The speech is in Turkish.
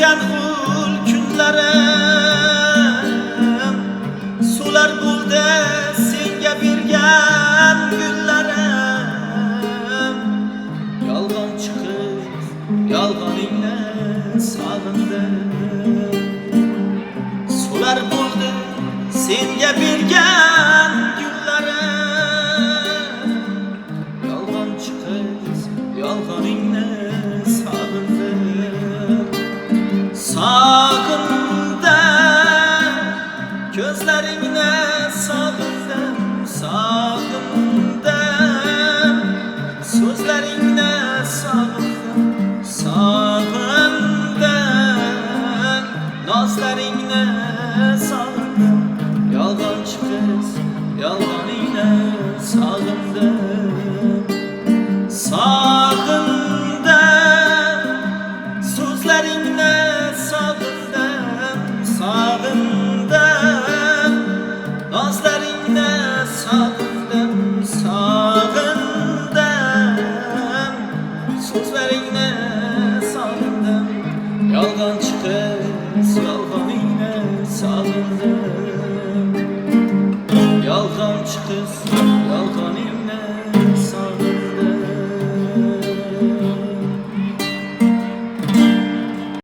o'tgan xul kunlarim, sular bo'ldi senga bergan gullarim. Yolg'onchi qiz, yolg'oningni sog'indim. Sular bo'ldi senga bergan gullarim. Yolg'onchi qiz, yolg'oningni sog'indim. Sog'indim, ko'zlaringni sog'indim. Sog'indim, so'zlaringni sog'indim. Sog'indim, nozlaringni sog'indim. Yolg'onchi qiz, yolg'oningni sog'indim. Sog'indim, so'zlaringni sog'indim. Sog'indim, nozlaringni sog'indim. Sog'indim, so'zlaringni sog'indim. Yolg'onchi qiz, yolg'oningni sog'indim.